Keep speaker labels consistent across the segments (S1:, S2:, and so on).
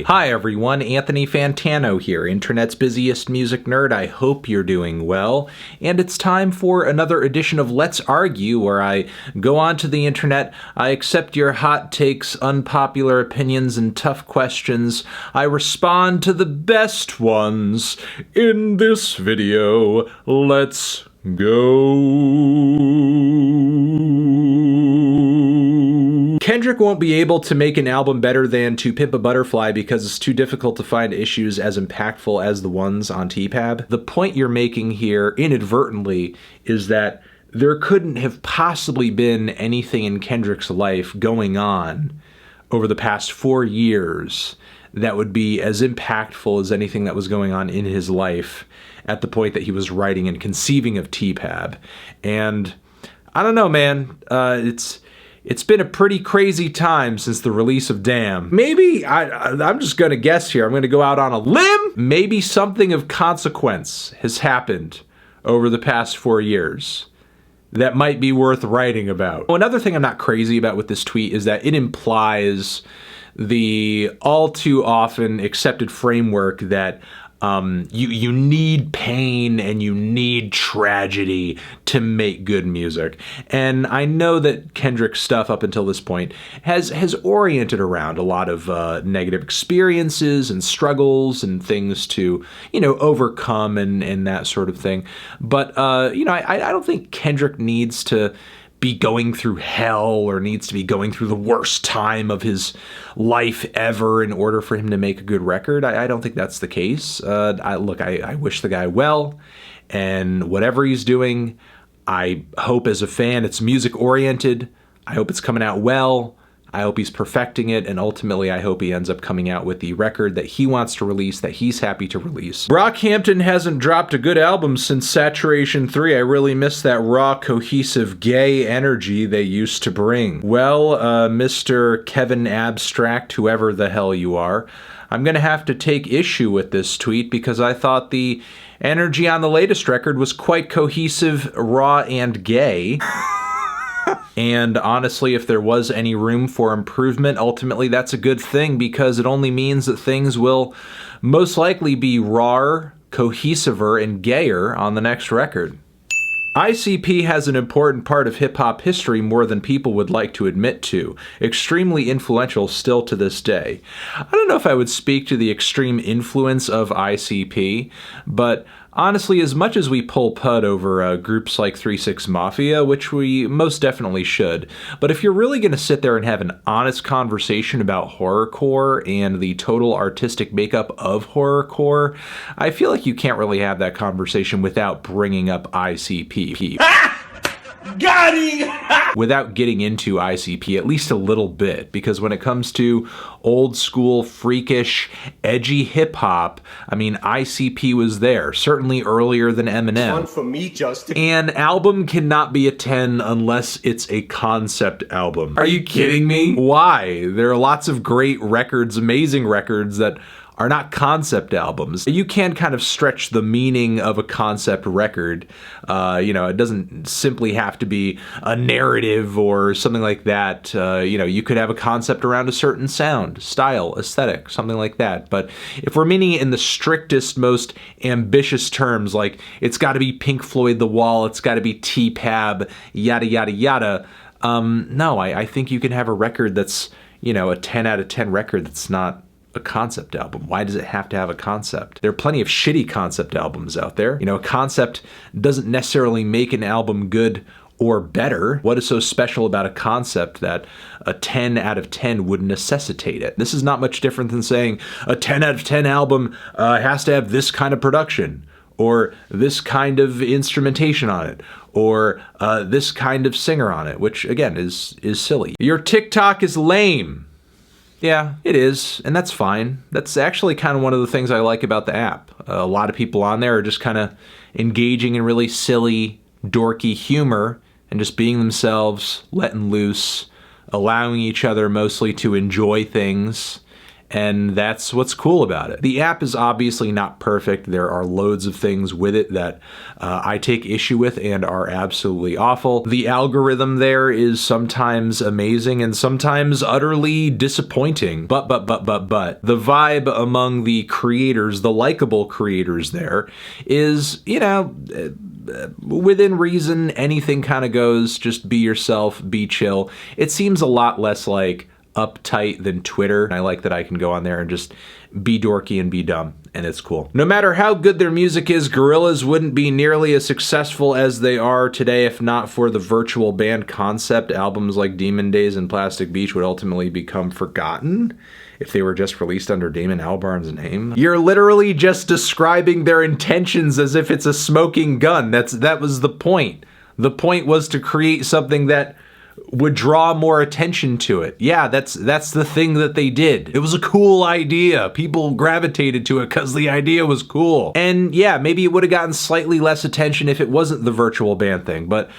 S1: Hi everyone, Anthony Fantano here, internet's busiest music nerd. I hope you're doing well. And it's time for another edition of Let's Argue, where I go onto the internet, I accept your hot takes, unpopular opinions, and tough questions. I respond to the best ones. In this video, let's go. Kendrick won't be able to make an album better than To Pimp a Butterfly because it's too difficult to find issues as impactful as the ones on TPAB. The point you're making here, inadvertently, is that there couldn't have possibly been anything in Kendrick's life going on over the past 4 years that would be as impactful as anything that was going on in his life at the point that he was writing and conceiving of TPAB. And I don't know, man. It's been a pretty crazy time since the release of Damn. Maybe, I'm just gonna guess here, I'm gonna go out on a limb. Maybe something of consequence has happened over the past 4 years that might be worth writing about. Another thing I'm not crazy about with this tweet is that it implies the all too often accepted framework that you need pain and you need tragedy to make good music. And I know that Kendrick's stuff up until this point has oriented around a lot of negative experiences and struggles and things to, overcome and that sort of thing. But, I don't think Kendrick needs to be going through hell or needs to be going through the worst time of his life ever in order for him to make a good record. I don't think that's the case. I wish the guy well, and whatever he's doing, I hope as a fan it's music oriented. I hope it's coming out well. I hope he's perfecting it, and ultimately I hope he ends up coming out with the record that he wants to release, that he's happy to release. Brockhampton hasn't dropped a good album since Saturation 3. I really miss that raw, cohesive, gay energy they used to bring. Well, Mr. Kevin Abstract, whoever the hell you are, I'm gonna have to take issue with this tweet because I thought the energy on the latest record was quite cohesive, raw, and gay. And honestly, if there was any room for improvement, ultimately that's a good thing because it only means that things will most likely be rawer, cohesiver, and gayer on the next record. ICP has an important part of hip-hop history more than people would like to admit to. Extremely influential still to this day. I don't know if I would speak to the extreme influence of ICP, but honestly, as much as we pull pud over groups like 3 6 Mafia, which we most definitely should, but if you're really going to sit there and have an honest conversation about horrorcore and the total artistic makeup of horrorcore, I feel like you can't really have that conversation without bringing up ICP. Got him! Without getting into ICP at least a little bit, because when it comes to old school, freakish, edgy hip hop, I mean, ICP was there, certainly earlier than Eminem.
S2: One for me, Justin.
S1: An album cannot be a 10 unless it's a concept album. Are you kidding me? Why? There are lots of great records, amazing records that are not concept albums. You can kind of stretch the meaning of a concept record. It doesn't simply have to be a narrative or something like that. You could have a concept around a certain sound, style, aesthetic, something like that. But if we're meaning it in the strictest, most ambitious terms, like it's got to be Pink Floyd The Wall, it's got to be TPAB, yada, yada, yada, no, I think you can have a record that's, a 10 out of 10 record that's not a concept album. Why does it have to have a concept? There are plenty of shitty concept albums out there. A concept doesn't necessarily make an album good or better. What is so special about a concept that a 10 out of 10 would necessitate it? This is not much different than saying a 10 out of 10 album has to have this kind of production, or this kind of instrumentation on it, or this kind of singer on it, which again is silly. Your TikTok is lame. Yeah, it is, and that's fine. That's actually kind of one of the things I like about the app. A lot of people on there are just kind of engaging in really silly, dorky humor and just being themselves, letting loose, allowing each other mostly to enjoy things And that's what's cool about it. The app is obviously not perfect. There are loads of things with it that I take issue with and are absolutely awful. The algorithm there is sometimes amazing and sometimes utterly disappointing. But the vibe among the creators, the likable creators there, is, you know, within reason, anything kind of goes. Just be yourself, be chill. It seems a lot less like uptight than Twitter. I like that I can go on there and just be dorky and be dumb, and it's cool. No matter how good their music is, Gorillaz wouldn't be nearly as successful as they are today if not for the virtual band concept. Albums like Demon Days and Plastic Beach would ultimately become forgotten if they were just released under Damon Albarn's name. You're literally just describing their intentions as if it's a smoking gun. That was the point. The point was to create something that would draw more attention to it. Yeah, that's the thing that they did. It was a cool idea. People gravitated to it because the idea was cool. And yeah, maybe it would have gotten slightly less attention if it wasn't the virtual band thing, but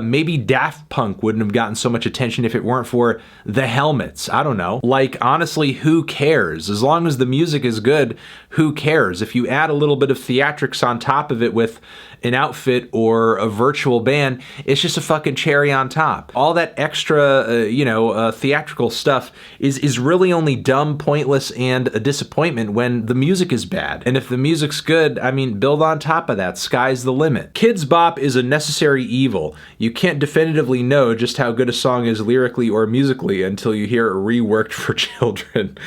S1: maybe Daft Punk wouldn't have gotten so much attention if it weren't for the helmets. I don't know. Like, honestly, who cares? As long as the music is good, who cares? If you add a little bit of theatrics on top of it with an outfit or a virtual band, it's just a fucking cherry on top. All that extra, theatrical stuff is really only dumb, pointless, and a disappointment when the music is bad. And if the music's good, I mean, build on top of that. Sky's the limit. Kids Bop is a necessary evil. You can't definitively know just how good a song is lyrically or musically until you hear it reworked for children.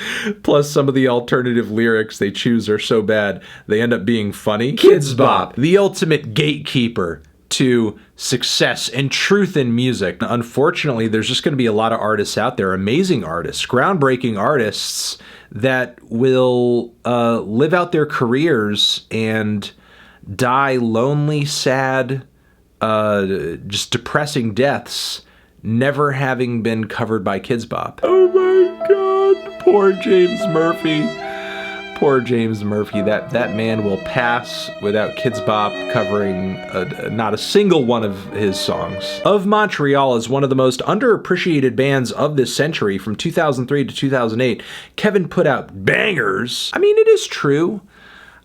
S1: Plus, some of the alternative lyrics they choose are so bad, they end up being funny. Kids Bop, the ultimate gatekeeper to success and truth in music. Unfortunately, there's just going to be a lot of artists out there, amazing artists, groundbreaking artists that will live out their careers and die lonely, sad, just depressing deaths, never having been covered by Kids Bop. Oh my God, poor James Murphy. Poor James Murphy. That man will pass without Kids Bop covering not a single one of his songs. Of Montreal is one of the most underappreciated bands of this century. From 2003 to 2008, Kevin put out bangers. I mean, it is true.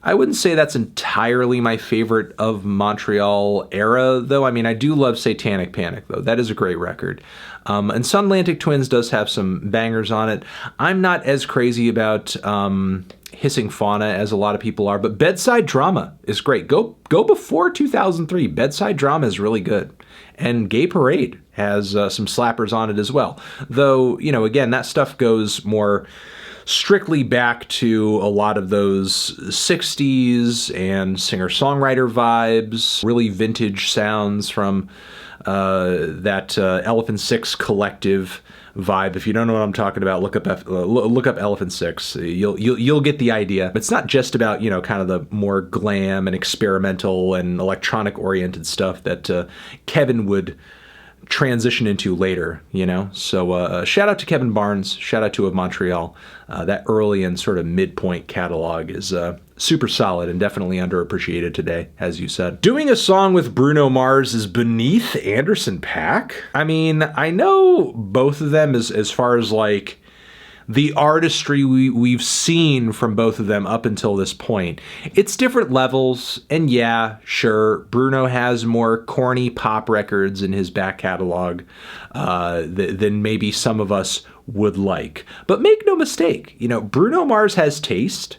S1: I wouldn't say that's entirely my favorite of Montreal era, though. I mean, I do love Satanic Panic, though. That is a great record. And Sunlantic Twins does have some bangers on it. I'm not as crazy about Hissing Fauna as a lot of people are, but Bedside Drama is great. Go before 2003. Bedside Drama is really good. And Gay Parade has some slappers on it as well. Though, you know, again, that stuff goes more strictly back to a lot of those 60s and singer-songwriter vibes, really vintage sounds from that Elephant Six collective vibe. If you don't know what I'm talking about, look up Elephant Six. You'll get the idea. It's not just about, you know, kind of the more glam and experimental and electronic oriented stuff that Kevin would transition into later, you know? So shout out to Kevin Barnes, shout out to Of Montreal. That early and sort of midpoint catalog is super solid and definitely underappreciated today, as you said. Doing a song with Bruno Mars is beneath Anderson .Paak. I mean, I know both of them as far as like the artistry we've seen from both of them up until this point. It's different levels, and yeah, sure, Bruno has more corny pop records in his back catalog than maybe some of us would like. But make no mistake, you know, Bruno Mars has taste,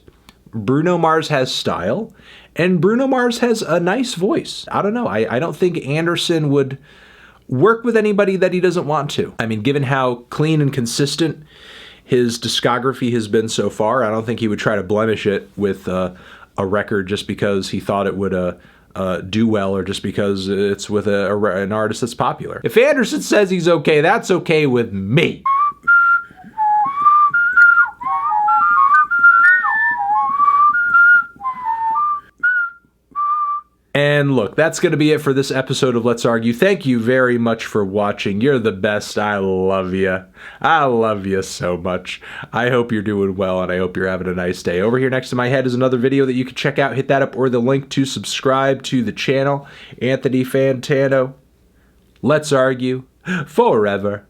S1: Bruno Mars has style, and Bruno Mars has a nice voice. I don't know, I don't think Anderson would work with anybody that he doesn't want to. I mean, given how clean and consistent his discography has been so far, I don't think he would try to blemish it with a record just because he thought it would do well or just because it's with an artist that's popular. If Anderson says he's okay, that's okay with me. And look, that's going to be it for this episode of Let's Argue. Thank you very much for watching. You're the best. I love you. I love you so much. I hope you're doing well, and I hope you're having a nice day. Over here next to my head is another video that you can check out. Hit that up or the link to subscribe to the channel. Anthony Fantano. Let's Argue forever.